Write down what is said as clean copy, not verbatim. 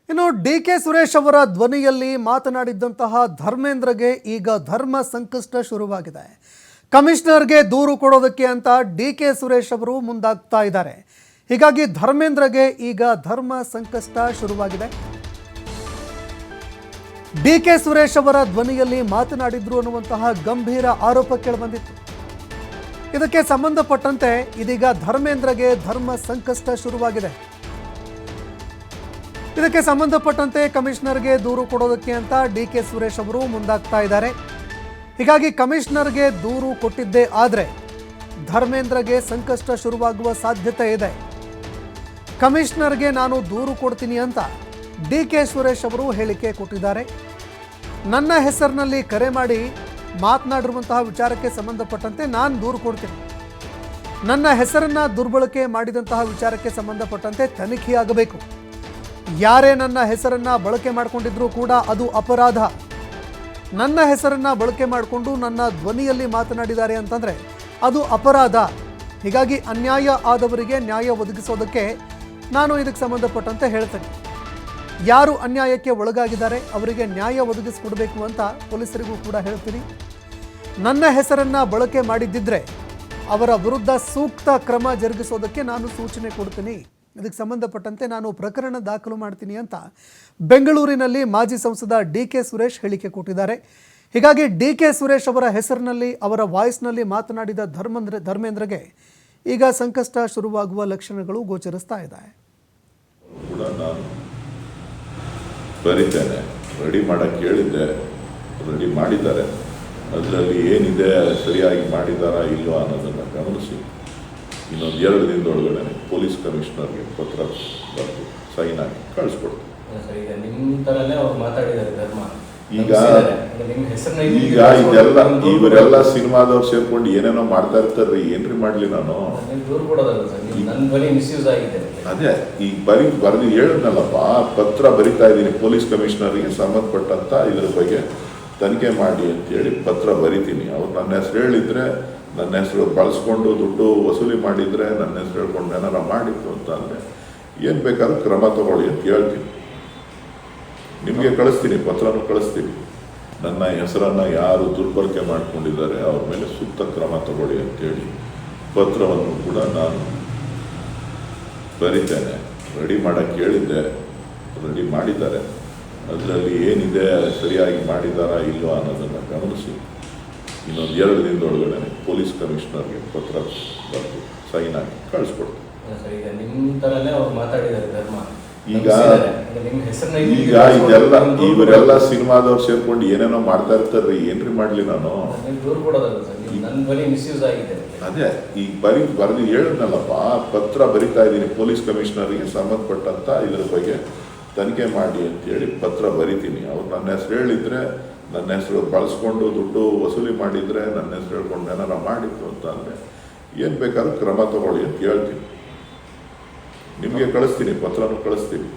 ಇನ್ನು ಡಿ.ಕೆ. ಸುರೇಶ್ ಅವರ ಧ್ವನಿಯಲ್ಲಿ ಮಾತನಾಡಿದಂತಹ ಧರ್ಮೇಂದ್ರಗೆ ಈಗ ಧರ್ಮ ಸಂಕಷ್ಟ ಶುರುವಾಗಿದೆ. ಕಮಿಷನರ್ಗೆ ದೂರು ಕೊಡೋದಕ್ಕೆ ಅಂತ ಡಿ.ಕೆ. ಸುರೇಶ್ ಅವರು ಮುಂದಾಗ್ತಾ ಇದ್ದಾರೆ. ಹೀಗಾಗಿ ಧರ್ಮೇಂದ್ರಗೆ ಈಗ ಧರ್ಮ ಸಂಕಷ್ಟ ಶುರುವಾಗಿದೆ. ಡಿ.ಕೆ. ಸುರೇಶ್ ಅವರ ಧ್ವನಿಯಲ್ಲಿ ಮಾತನಾಡಿದ್ರು ಅನ್ನುವಂತಹ ಗಂಭೀರ ಆರೋಪ ಕೇಳಿಬಂದಿತ್ತು. ಇದಕ್ಕೆ ಸಂಬಂಧಪಟ್ಟಂತೆ ಇದೀಗ ಧರ್ಮೇಂದ್ರಗೆ ಧರ್ಮ ಸಂಕಷ್ಟ ಶುರುವಾಗಿದೆ. ಇದಕ್ಕೆ ಸಂಬಂಧಪಟ್ಟಂತೆ ಕಮಿಷನರ್ಗೆ ದೂರು ಕೊಡೋದಕ್ಕೆ ಅಂತ ಡಿ.ಕೆ. ಸುರೇಶ್ ಅವರು ಮುಂದಾಗ್ತಾ ಇದ್ದಾರೆ. ಹೀಗಾಗಿ ಕಮಿಷನರ್ಗೆ ದೂರು ಕೊಟ್ಟಿದ್ದೇ ಆದರೆ ಧರ್ಮೇಂದ್ರಗೆ ಸಂಕಷ್ಟ ಶುರುವಾಗುವ ಸಾಧ್ಯತೆ ಇದೆ. ಕಮಿಷನರ್ಗೆ ನಾನು ದೂರು ಕೊಡ್ತೀನಿ ಅಂತ ಡಿ.ಕೆ. ಸುರೇಶ್ ಅವರು ಹೇಳಿಕೆ ಕೊಟ್ಟಿದ್ದಾರೆ. ನನ್ನ ಹೆಸರಿನಲ್ಲಿ ಕರೆ ಮಾಡಿ ಮಾತನಾಡಿರುವಂತಹ ವಿಚಾರಕ್ಕೆ ಸಂಬಂಧಪಟ್ಟಂತೆ ನಾನು ದೂರು ಕೊಡ್ತೀನಿ. ನನ್ನ ಹೆಸರನ್ನು ದುರ್ಬಳಕೆ ಮಾಡಿದಂತಹ ವಿಚಾರಕ್ಕೆ ಸಂಬಂಧಪಟ್ಟಂತೆ ತನಿಖೆಯಾಗಬೇಕು. ಯಾರೇ ನನ್ನ ಹೆಸರನ್ನು ಬಳಕೆ ಮಾಡಿಕೊಂಡಿದ್ರೂ ಕೂಡ ಅದು ಅಪರಾಧ. ನನ್ನ ಹೆಸರನ್ನು ಬಳಕೆ ಮಾಡಿಕೊಂಡು ನನ್ನ ಧ್ವನಿಯಲ್ಲಿ ಮಾತನಾಡಿದ್ದಾರೆ ಅಂತಂದರೆ ಅದು ಅಪರಾಧ. ಹೀಗಾಗಿ ಅನ್ಯಾಯ ಆದವರಿಗೆ ನ್ಯಾಯ ಒದಗಿಸೋದಕ್ಕೆ ನಾನು ಇದಕ್ಕೆ ಸಂಬಂಧಪಟ್ಟಂತೆ ಹೇಳ್ತೇನೆ. ಯಾರು ಅನ್ಯಾಯಕ್ಕೆ ಒಳಗಾಗಿದ್ದಾರೆ ಅವರಿಗೆ ನ್ಯಾಯ ಒದಗಿಸಿಕೊಡಬೇಕು ಅಂತ ಪೊಲೀಸರಿಗೂ ಕೂಡ ಹೇಳ್ತೀನಿ. ನನ್ನ ಹೆಸರನ್ನು ಬಳಕೆ ಮಾಡಿದ್ದಿದ್ರೆ ಅವರ ವಿರುದ್ಧ ಸೂಕ್ತ ಕ್ರಮ ಜರುಗಿಸೋದಕ್ಕೆ ನಾನು ಸೂಚನೆ ಕೊಡ್ತೀನಿ. ಇದಕ್ಕೆ ಸಂಬಂಧಪಟ್ಟಂತೆ ನಾನು ಪ್ರಕರಣ ದಾಖಲು ಮಾಡ್ತೀನಿ ಅಂತ ಬೆಂಗಳೂರಿನಲ್ಲಿ ಮಾಜಿ ಸಂಸದ ಡಿ.ಕೆ. ಸುರೇಶ್ ಹೇಳಿಕೆ ಕೊಟ್ಟಿದ್ದಾರೆ. ಹೀಗಾಗಿ ಡಿ.ಕೆ. ಸುರೇಶ್ ಅವರ ಹೆಸರಿನಲ್ಲಿ ಅವರ ವಾಯ್ಸ್ನಲ್ಲಿ ಮಾತನಾಡಿದ ಧರ್ಮೇಂದ್ರಗೆ ಈಗ ಸಂಕಷ್ಟ ಶುರುವಾಗುವ ಲಕ್ಷಣಗಳು ಗೋಚರಿಸ್ತಾ ಇದೆ. ಬರೀತೇನೆ, ರೆಡಿ ಮಾಡೋಕ್ಕೆ ಹೇಳಿದ್ದೆ, ರೆಡಿ ಮಾಡಿದ್ದಾರೆ. ಅದರಲ್ಲಿ ಏನಿದೆ ಸರಿಯಾಗಿ ಮಾಡಿದಾರಾ ಇಲ್ವಾ ಅನ್ನೋದನ್ನು ಗಮನಿಸಿ ಇನ್ನೊಂದು 2 ದಿನದೊಳಗಡೆ ಪೊಲೀಸ್ ಕಮಿಷನರ್ಗೆ ಪತ್ರ ಬರೆದು ಸೈನ್ ಹಾಕಿ ಕಳಿಸ್ಕೊಡ್ತೀನಿ. ಈಗ ಇದೆಲ್ಲ ಇವರೆಲ್ಲ ಸಿನಿಮಾದವ್ರು ಸೇರ್ಕೊಂಡು ಏನೇನೋ ಮಾಡ್ತಾ ಇರ್ತಾರ್ರಿ. ಏನ್ರಿ ಮಾಡ್ಲಿ ನಾನು? ಅದೇ ಈಗ ಬರೆದು ಹೇಳಿದ್ನಲ್ಲಪ್ಪ, ಪತ್ರ ಬರಿತಾ ಇದ್ದೀನಿ ಪೊಲೀಸ್ ಕಮಿಷನರ್ಗೆ ಸಂಬಂಧಪಟ್ಟಂತ ಇದ್ರ ಬಗ್ಗೆ ತನಿಖೆ ಮಾಡಿ ಅಂತೇಳಿ ಪತ್ರ ಬರಿತೀನಿ. ಅವ್ರು ನನ್ನ ಹೆಸರು ಹೇಳಿದ್ರೆ, ನನ್ನ ಹೆಸರು ಬಳಸ್ಕೊಂಡು ದುಡ್ಡು ವಸೂಲಿ ಮಾಡಿದರೆ, ನನ್ನ ಹೆಸರು ಹೇಳ್ಕೊಂಡು ಏನಾರ ಮಾಡಿತ್ತು ಅಂತ ಅಂದರೆ ಏನು ಬೇಕಾದ್ರೂ ಕ್ರಮ ತಗೊಳ್ಳಿ ಅಂತ ಹೇಳ್ತೀನಿ. ನಿಮಗೆ ಕಳಿಸ್ತೀನಿ, ಪತ್ರನೂ ಕಳಿಸ್ತೀನಿ. ನನ್ನ ಹೆಸರನ್ನು ಯಾರು ದುರ್ಬಳಕೆ ಮಾಡಿಕೊಂಡಿದ್ದಾರೆ ಅವ್ರ ಮೇಲೆ ಸೂಕ್ತ ಕ್ರಮ ತಗೊಳ್ಳಿ ಅಂತೇಳಿ ಪತ್ರವನ್ನು ಕೂಡ ನಾನು ಬರೀತೇನೆ. ರೆಡಿ ಮಾಡೋಕ್ಕೆ ಹೇಳಿದ್ದೆ, ರೆಡಿ ಮಾಡಿದ್ದಾರೆ. ಅದರಲ್ಲಿ ಏನಿದೆ ಸರಿಯಾಗಿ ಮಾಡಿದಾರಾ ಇಲ್ವಾ ಅನ್ನೋದನ್ನು ಗಮನಿಸಿ ಇನ್ನೊಂದು 2 ದಿನದೊಳಗಡೆ ಪೊಲೀಸ್ ಕಮಿಷನರ್ಗೆ ಪತ್ರ ಬರೆದು ಸೈನ್ ಹಾಕಿ ಕಳಿಸ್ಕೊಡ್ತೀನಿ. ಈಗ ಇದೆಲ್ಲ ಇವರೆಲ್ಲ ಸಿನಿಮಾದವ್ರು ಸೇರ್ಕೊಂಡು ಏನೇನೋ ಮಾಡ್ತಾ ಇರ್ತಾರ್ರಿ. ಏನ್ರಿ ಮಾಡ್ಲಿ ನಾನು? ಅದೇ ಈಗ ಬರೆದು ಹೇಳಿದ್ನಲ್ಲಪ್ಪ, ಪತ್ರ ಬರಿತಾ ಇದ್ದೀನಿ ಪೊಲೀಸ್ ಕಮಿಷನರ್ಗೆ ಸಂಬಂಧಪಟ್ಟಂತ ಇದ್ರ ಬಗ್ಗೆ ತನಿಖೆ ಮಾಡಿ ಅಂತೇಳಿ ಪತ್ರ ಬರಿತೀನಿ. ಅವ್ರು ನನ್ನ ಹೆಸರು ಹೇಳಿದ್ರೆ, ನನ್ನ ಹೆಸರು ಬಳಸ್ಕೊಂಡು ದುಡ್ಡು ವಸೂಲಿ ಮಾಡಿದರೆ, ನನ್ನ ಹೆಸರು ಹೇಳ್ಕೊಂಡು ಏನಾರ ಮಾಡಿತ್ತು ಅಂತ ಅಂದರೆ ಏನು ಬೇಕಾದ್ರೂ ಕ್ರಮ ತಗೊಳ್ಳಿ ಅಂತ ಹೇಳ್ತೀನಿ. ನಿಮಗೆ ಕಳಿಸ್ತೀನಿ, ಪತ್ರನೂ ಕಳಿಸ್ತೀನಿ.